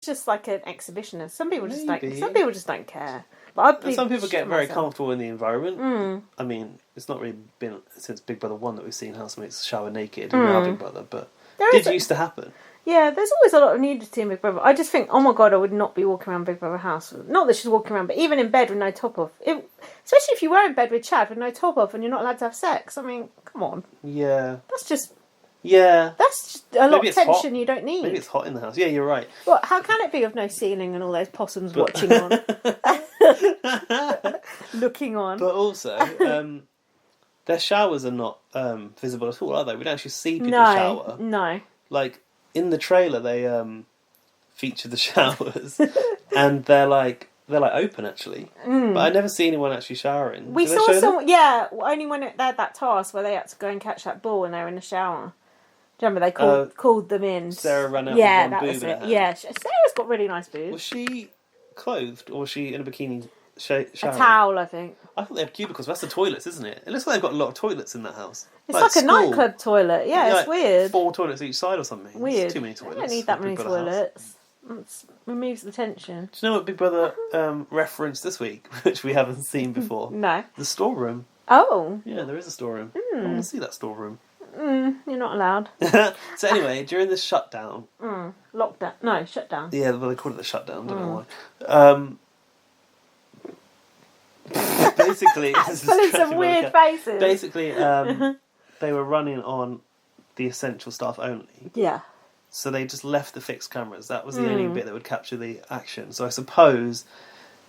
just like an exhibitionist. Some people just Maybe. don't. Some people just don't care. But some people get very comfortable in the environment. I mean, it's not really been since Big Brother 1 that we've seen housemates shower naked in our Big Brother, but it used to happen. Yeah, there's always a lot of nudity in Big Brother. I just think, oh my god, I would not be walking around Big Brother house. Not that she's walking around, but even in bed with no top off. Especially if you were in bed with Chad with no top off and you're not allowed to have sex. I mean, come on. Yeah. That's just... Yeah. That's just a lot of tension you don't need. Maybe it's hot in the house. Yeah, you're right. Well, how can it be with no ceiling and all those possums watching on? Looking on. But also, their showers are not visible at all, are they? We don't actually see people shower. No. Like, in the trailer, they feature the showers, and they're open, actually. But I never see anyone actually showering. We saw someone, only when they had that task where they had to go and catch that ball when they were in the shower. Do you remember they called them in? Sarah ran out with one boob in her hand. Yeah, Sarah's got really nice boobs. Was she clothed, or was she in a bikini showering? A towel, I think. I thought they have cubicles. That's the toilets, isn't it? It looks like they've got a lot of toilets in that house. It's like a nightclub toilet. Yeah, it's weird. 4 toilets each side or something. Weird. It's too many toilets. I don't need that many toilets. It removes the tension. Do you know what Big Brother referenced this week, which we haven't seen before? No. The storeroom. Oh. Yeah, there is a storeroom. I want to see that storeroom. You're not allowed. So anyway, during this shutdown... Lockdown. No, shutdown. Yeah, well, they called it the shutdown. Don't know why. Basically... Pulling some weird faces. Basically, they were running on the essential staff only. Yeah. So they just left the fixed cameras. That was the only bit that would capture the action. So I suppose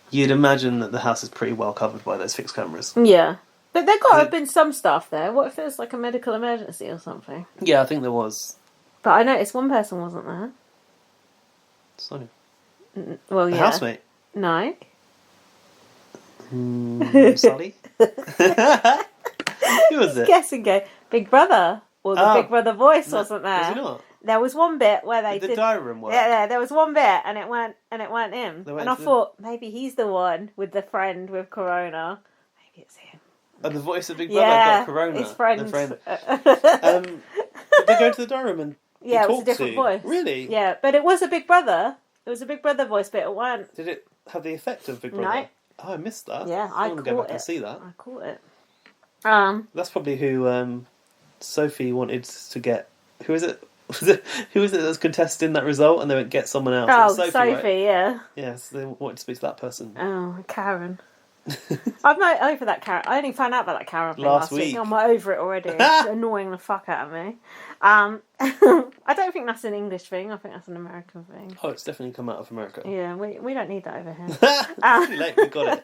you'd imagine that the house is pretty well covered by those fixed cameras. Yeah. But there got to have been some stuff there. What if there's like a medical emergency or something? Yeah, I think there was. But I noticed one person wasn't there. So, well, yeah. A housemate? No. Sally? Who was it? Guessing game. Big Brother. Or the Big Brother voice wasn't there. Was he not? There was one bit where they did the diary room work? Yeah, there was one bit and it weren't him. And I thought maybe he's the one with the friend with Corona. Maybe it's him. Oh, the voice of Big Brother got Corona. His friend. Did they go to the diary room and it was a different voice. Really? Yeah, but it was a Big Brother. It was a Big Brother voice, but it weren't. Did it have the effect of Big Brother? No. Oh, I missed that. Yeah, I want to caught go back it. and see that. I caught it. That's probably who Sophie wanted to get. Who is it? Who was it that was contesting that result, and they went get someone else? Oh, Sophie, Sophie, right? Yeah. Yes, they wanted to speak to that person. Oh, Karen. I'm not over that Karen. I only found out about that Karen thing last week. I'm over it already. It's annoying the fuck out of me. I don't think that's an English thing. I think that's an American thing. Oh, it's definitely come out of America. Yeah, we don't need that over here. It's too late, we got it.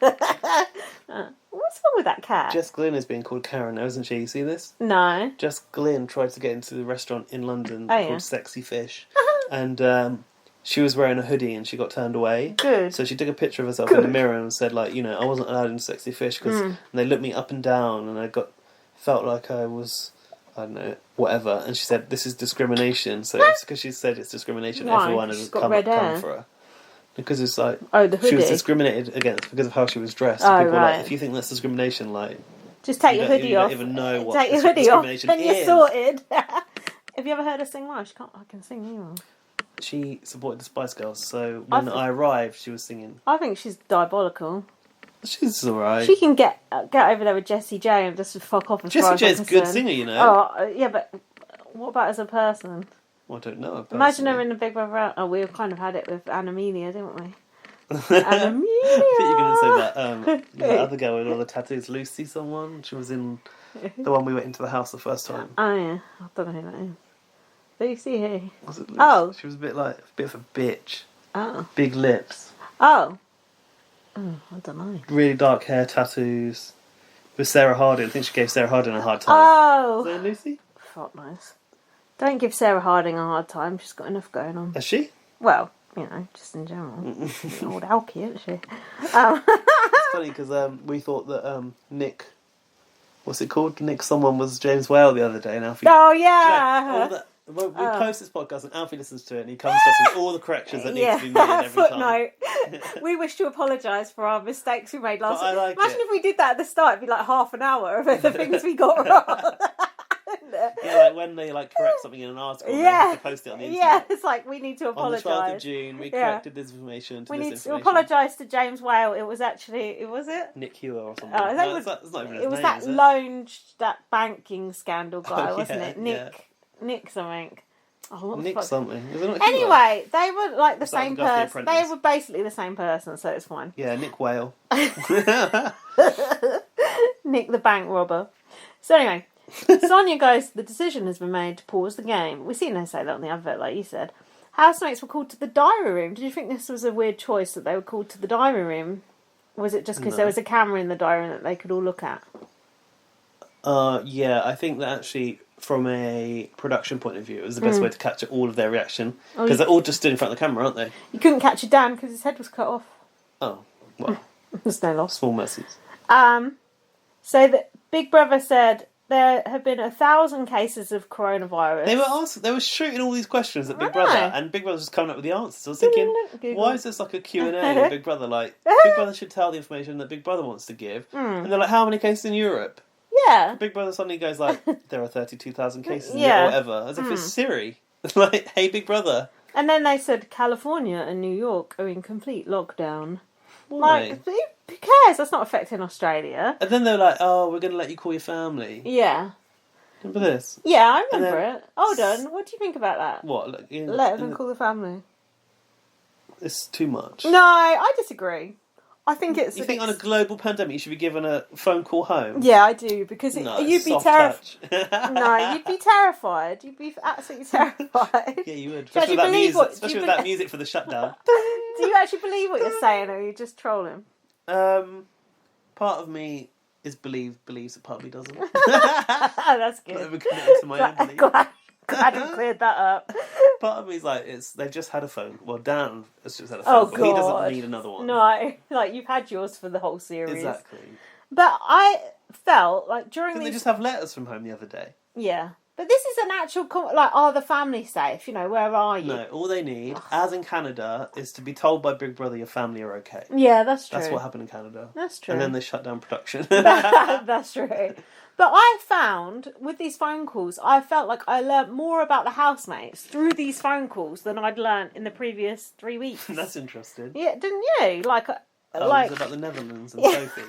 What's wrong with that cat? Jess Glynn is being called Karen now, isn't she? You see this? No. Jess Glynn tried to get into the restaurant in London called Sexy Fish. And she was wearing a hoodie and she got turned away. Good. So she took a picture of herself in the mirror and said, like, I wasn't allowed in Sexy Fish because they looked me up and down and I felt like I was, I don't know, whatever. And she said, this is discrimination. So it's because she said it's discrimination, everyone has come for her. Because it's like, the hoodie. She was discriminated against because of how she was dressed. Oh, people right. are like, if you think that's discrimination, like... Just take your hoodie off. You don't even know what take your hoodie off discrimination and is. you're sorted. Have you ever heard her sing live? I can sing either. She supported the Spice Girls, so when I arrived, she was singing. I think she's diabolical. She's alright. She can get over there with Jessie J and just fuck off. Jessie J's a good singer, you know. Oh, yeah, but what about as a person? Well, I don't know. Imagine her in the Big Brother. Oh, we kind of had it with Amelia, didn't we? Amelia. I think you're going to say that. The other girl with all the tattoos, Lucy, someone. She was in the one we went into the house the first time. Oh yeah, I don't know who that is. Lucy who? Was it Lucy? Oh, she was a bit of a bitch. Oh. Big lips. Oh. I don't know. Really dark hair, tattoos. With Sarah Harding. I think she gave Sarah Harding a hard time. Oh. Is that Lucy? Fuck knows. Don't give Sarah Harding a hard time. She's got enough going on. Has she? Well, just in general. Old Alky, isn't she? It's funny because we thought that Nick... What's it called? Nick someone was James Whale the other day and Alfie... Oh, yeah! We post this podcast and Alfie listens to it and he comes to us with all the corrections that need to be made every Footnote. We wish to apologise for our mistakes we made last week. Imagine if we did that at the start, it'd be like half an hour of the things we got wrong. Yeah, like when they correct something in an article, they have to post it on the internet. Yeah, it's like we need to apologise. On the 12th of June, we corrected this information to we this need information. to apologise to James Whale. It was actually, was it? Nick Hewer or something. Oh, no, that's not even his name, was that is it? that banking scandal guy, wasn't it? Nick something. Oh, what Nick the fuck? something. Is it not anyway, they were like the Was that same the Guthrie person. Apprentice? They were basically the same person, so it's fine. Yeah, Nick Whale. Nick the bank robber. So anyway, Sonia goes, the decision has been made to pause the game. We've seen her say that on the advert, like you said. Housemates were called to the diary room. Did you think this was a weird choice that they were called to the diary room? Or was it just because there was a camera in the diary room that they could all look at? Yeah, I think that actually, from a production point of view, it was the best way to capture all of their reaction. Because they're all just stood in front of the camera, aren't they? You couldn't capture Dan because his head was cut off. Oh, well. There's no loss. Small mercies. So the Big Brother said there have been 1,000 cases of coronavirus. They were shooting all these questions at Big Brother, and Big Brother was coming up with the answers. I was thinking, why is this like a Q&A in Big Brother? Like, Big Brother should tell the information that Big Brother wants to give. And they're like, how many cases in Europe? Yeah. Big Brother suddenly goes like, there are 32,000 cases in Europe, or whatever. As if it's Siri. Like, hey, Big Brother. And then they said California and New York are in complete lockdown. Why? Like, who cares? That's not affecting Australia. And then they're like, oh, we're going to let you call your family. Yeah. Remember this? Yeah, I remember it. Hold on, what do you think about that? What? Let them call the family. It's too much. No, I disagree. I think it's... You think on a global pandemic you should be given a phone call home? Yeah, I do, because you'd be terrified. No, you'd be terrified. You'd be absolutely terrified. Yeah, you would. Especially with that music for the shutdown. Do you actually believe what you're saying, or are you just trolling? Part of me believes that part of me doesn't. That's good. Never committed to my own belief. Glad you cleared that up. Part of me is like, they've just had a phone. Well, Dan has just had a phone call. He doesn't need another one. No, like you've had yours for the whole series. Exactly. But I felt like Didn't they just have letters from home the other day? Yeah. But this is an actual, are the family safe? You know, where are you? No, all they need, as in Canada, is to be told by Big Brother your family are okay. Yeah, that's true. That's what happened in Canada. That's true. And then they shut down production. That's true. But I found, with these phone calls, I felt like I learnt more about the housemates through these phone calls than I'd learnt in the previous 3 weeks. That's interesting. Yeah, didn't you? It was about the Netherlands and Sophie.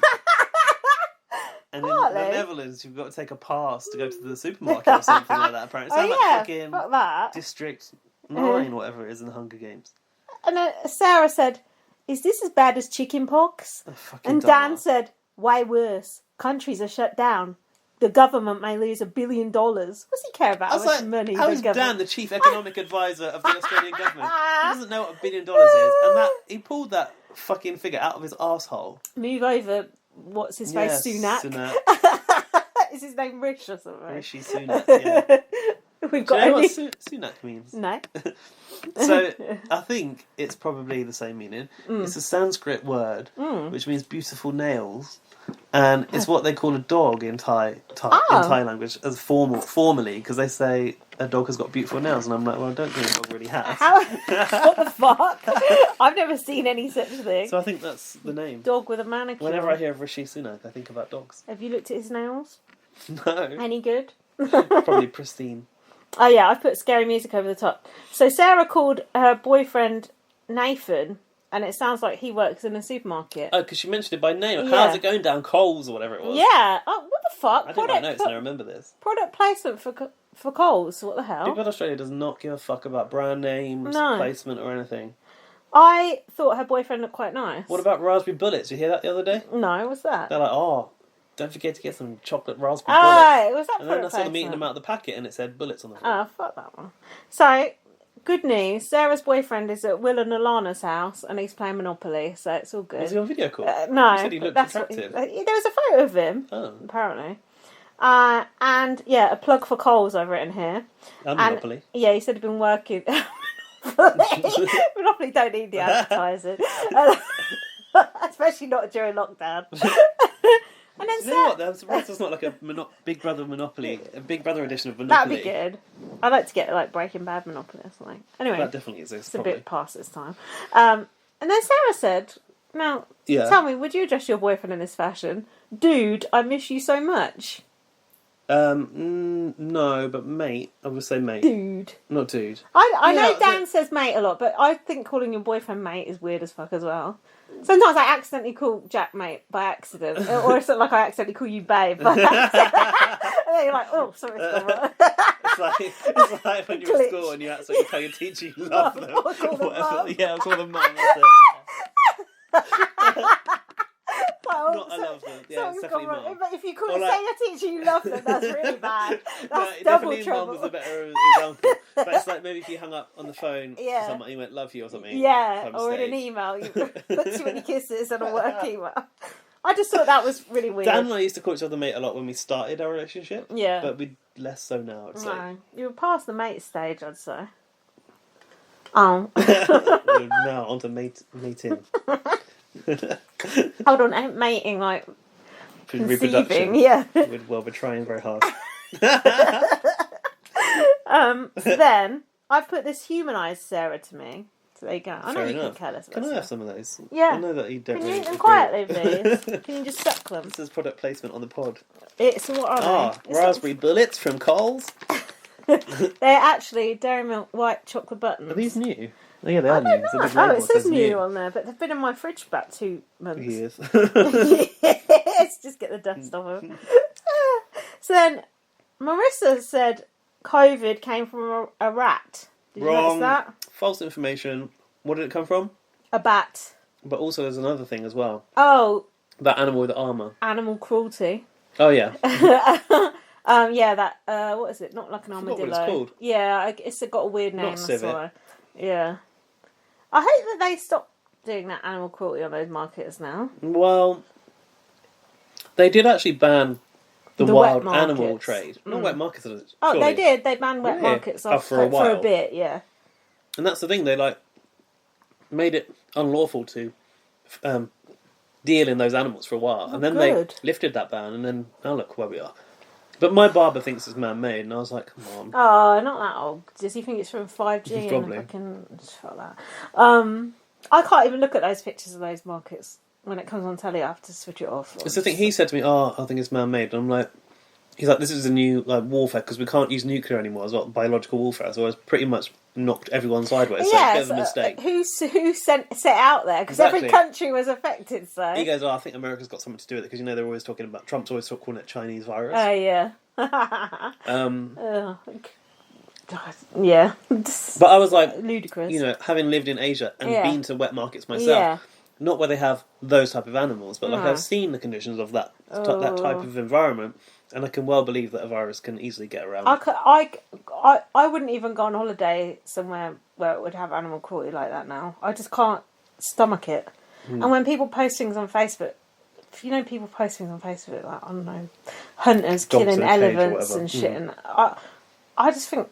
And in the Netherlands, you've got to take a pass to go to the supermarket or something like that, apparently. It sounds like fucking fuck that. District 9, whatever it is in the Hunger Games. And then Sarah said, is this as bad as chicken pox? And Dan said, way worse. Countries are shut down. The government may lose $1 billion. What's he care about? I was like, money how is Dan the chief economic advisor of the Australian government? He doesn't know what $1 billion is. And he pulled that fucking figure out of his arsehole. Move over. What's his face? Sunak. Is his name Rish or something? Rishi Sunak, yeah. We've got Do you know what Sunak means? No. So, I think it's probably the same meaning. It's a Sanskrit word, which means beautiful nails. And it's what they call a dog in Thai language, as formally, because they say a dog has got beautiful nails, and I'm like, well, I don't think a dog really has. What the fuck? I've never seen any such thing. So I think that's the name. Dog with a manicure. Whenever I hear of Rishi Sunak, I think about dogs. Have you looked at his nails? No. Any good? Probably pristine. Oh yeah, I've put scary music over the top. So Sarah called her boyfriend Nathan, and it sounds like he works in a supermarket. Oh, because she mentioned it by name. How's it going down Coles or whatever it was? Yeah. Oh, what the fuck? I didn't write notes and I remember this. Product placement for Coles. What the hell? Big Brother Australia does not give a fuck about brand names, placement or anything. I thought her boyfriend looked quite nice. What about raspberry bullets? Did you hear that the other day? No, what's that? They're like, don't forget to get some chocolate raspberry bullets. Was that and then I saw them eating them out of the packet and it said bullets on the front. Oh, fuck that one. So, good news. Sarah's boyfriend is at Will and Alana's house and he's playing Monopoly, so it's all good. Was he on video call? No. You said he looked attractive. There was a photo of him, apparently. And, yeah, a plug for Coles I've written here. And Monopoly. Yeah, he said he'd been working... Monopoly don't need the advertising. Especially not during lockdown. And then you know what? That's not like a Big Brother Monopoly, a Big Brother edition of Monopoly. That'd be good. I'd like to get like Breaking Bad Monopoly or something. Anyway, that definitely exists. It's a bit past its time. And then Sarah said, "Now, tell me, would you address your boyfriend in this fashion, dude? I miss you so much." No, but mate. I would say mate. Dude. Not dude. I know Dan says mate a lot, but I think calling your boyfriend mate is weird as fuck as well. Sometimes I accidentally call Jack mate by accident, or it's like I accidentally call you babe by accident. And then you're like, oh, something's gone wrong. It's like when you're at school and you accidentally tell your teacher you love them. Or call them mum. Yeah, I'll call them mum. Not I love them. Yeah, it's definitely mum. But if you call say your teacher you love them, that's really bad. That's double trouble. Mum was a better example. But it's like maybe if you hung up on the phone to someone, you went love you or something. Yeah, or in an email, you put too many kisses on a work email. I just thought that was really weird. Dan and I used to call each other mate a lot when we started our relationship. Yeah. But we less so now, I'd say. No, you were past the mate stage, I'd say. Oh. Now on to mating. Hold on, ain't mating like reproduction. Yeah. Well, we're trying very hard. So then I've put this humanised Sarah to me. So there you go. I know you can tell us about Can I have some of those? Yeah. I know that you don't. Can you really eat them agree. quietly, please? Can you just suck them? This is product placement on the pod. It's what are they? Raspberry bullets from Coles. They're actually Dairy Milk white chocolate buttons. Are these new? Oh, yeah, they are new. It says new on there, but they've been in my fridge for about 2 months. Years. Yes, just get the dust off them. So then, Marissa said COVID came from a rat. Did you notice that? False information. What did it come from? A bat. But also there's another thing as well. Oh. That animal with the armour. Animal cruelty. Oh, yeah. Yeah, that, what is it? Not like an armadillo. What it's called. Yeah, it's got a weird name. Not civet. Why. Yeah. I hope that they stop doing that animal cruelty on those markets now. Well, they did actually ban the wild animal trade. Not wet markets. Oh, surely. they did. They banned wet markets for a while. For a bit, yeah. And that's the thing. They made it unlawful to deal in those animals for a while, and then they lifted that ban, and then now look where we are. But my barber thinks it's man-made, and I was like, come on. Oh, not that old. Does he think it's from 5G? Probably. And fucking fuck that. I can't even look at those pictures of those markets. When it comes on telly, I have to switch it off. It's the thing, he said to me, I think it's man-made. And I'm like, he's like, this is a new warfare, because we can't use nuclear anymore as well, biological warfare, so it's pretty much knocked everyone sideways, so it's a bit of a mistake. Who set it out there? Because every country was affected, so... He goes, I think America's got something to do with it, because, they're always talking about... Trump's always calling it Chinese virus. Oh, yeah. Yeah. But I was like... Ludicrous. Having lived in Asia and been to wet markets myself, not where they have those type of animals, but I've seen the conditions of that type of environment, and I can well believe that a virus can easily get around. I wouldn't even go on holiday somewhere where it would have animal cruelty like that now. I just can't stomach it. And when people post things on Facebook, if people post things on Facebook, like, I don't know, hunters killing elephants and shit, and I just think,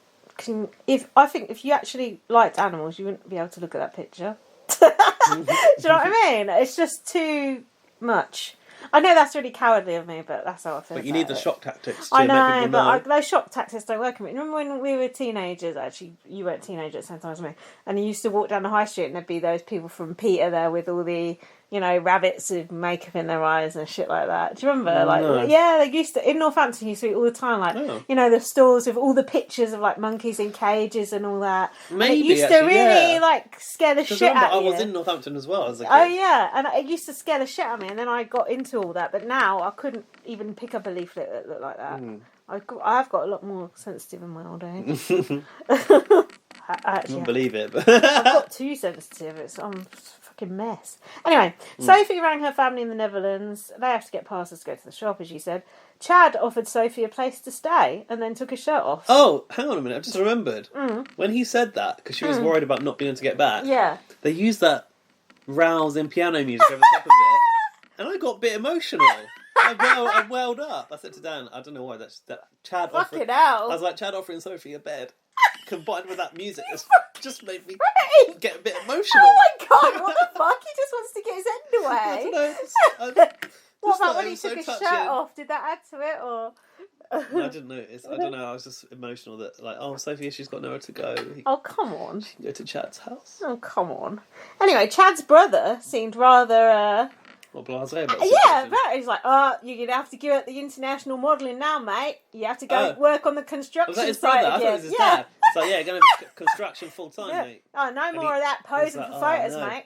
if you actually liked animals, you wouldn't be able to look at that picture. Do you know what I mean? It's just too much. I know that's really cowardly of me, but that's how I feel. But you need the shock tactics to I know, make people know. but those shock tactics don't work on me. Remember when we were teenagers, actually, you weren't a teenager at the same time as me, and you used to walk down the high street and there'd be those people from Peter there with all the, rabbits with makeup in their eyes and shit like that. Do you remember? No. Yeah, they used to, in Northampton, you used to all the time, the stores with all the pictures of, monkeys in cages and all that. Maybe, and it used to really, scare the shit out of you. I was in Northampton as well as a kid. Oh, yeah, and it used to scare the shit out of me, and then I got into all that, but now I couldn't even pick up a leaflet that looked like that. I've got a lot more sensitive in my old age. I can't believe it. But I've got too sensitive. I'm a fucking mess. Anyway, Sophie rang her family in the Netherlands. They have to get passes to go to the shop, as you said. Chad offered Sophie a place to stay and then took his shirt off. Oh, hang on a minute. I've just remembered. When he said that, because she was worried about not being able to get back, they used that rousing piano music over the top of it, and I got a bit emotional. I welled up. I said to Dan, I don't know why, that Chad offering... Fucking hell. I was like, Chad offering Sophie a bed, combined with that music, just made me get a bit emotional. Oh my god, what the fuck? He just wants to get his end away. I don't know. What about when he took his shirt off? Did that add to it, or...? No, I didn't notice. I don't know. I was just emotional that, Sophie, she's got nowhere to go. Oh, come on. She can go to Chad's house. Oh, come on. Anyway, Chad's brother seemed rather... What, blasé about yeah, but he's like, oh, you're going to have to give up the international modelling now, mate. You have to go work on the construction was that his site brother? again. I thought it was his dad. So, yeah, going to be construction full-time, mate. Oh, no more of that posing for photos, mate.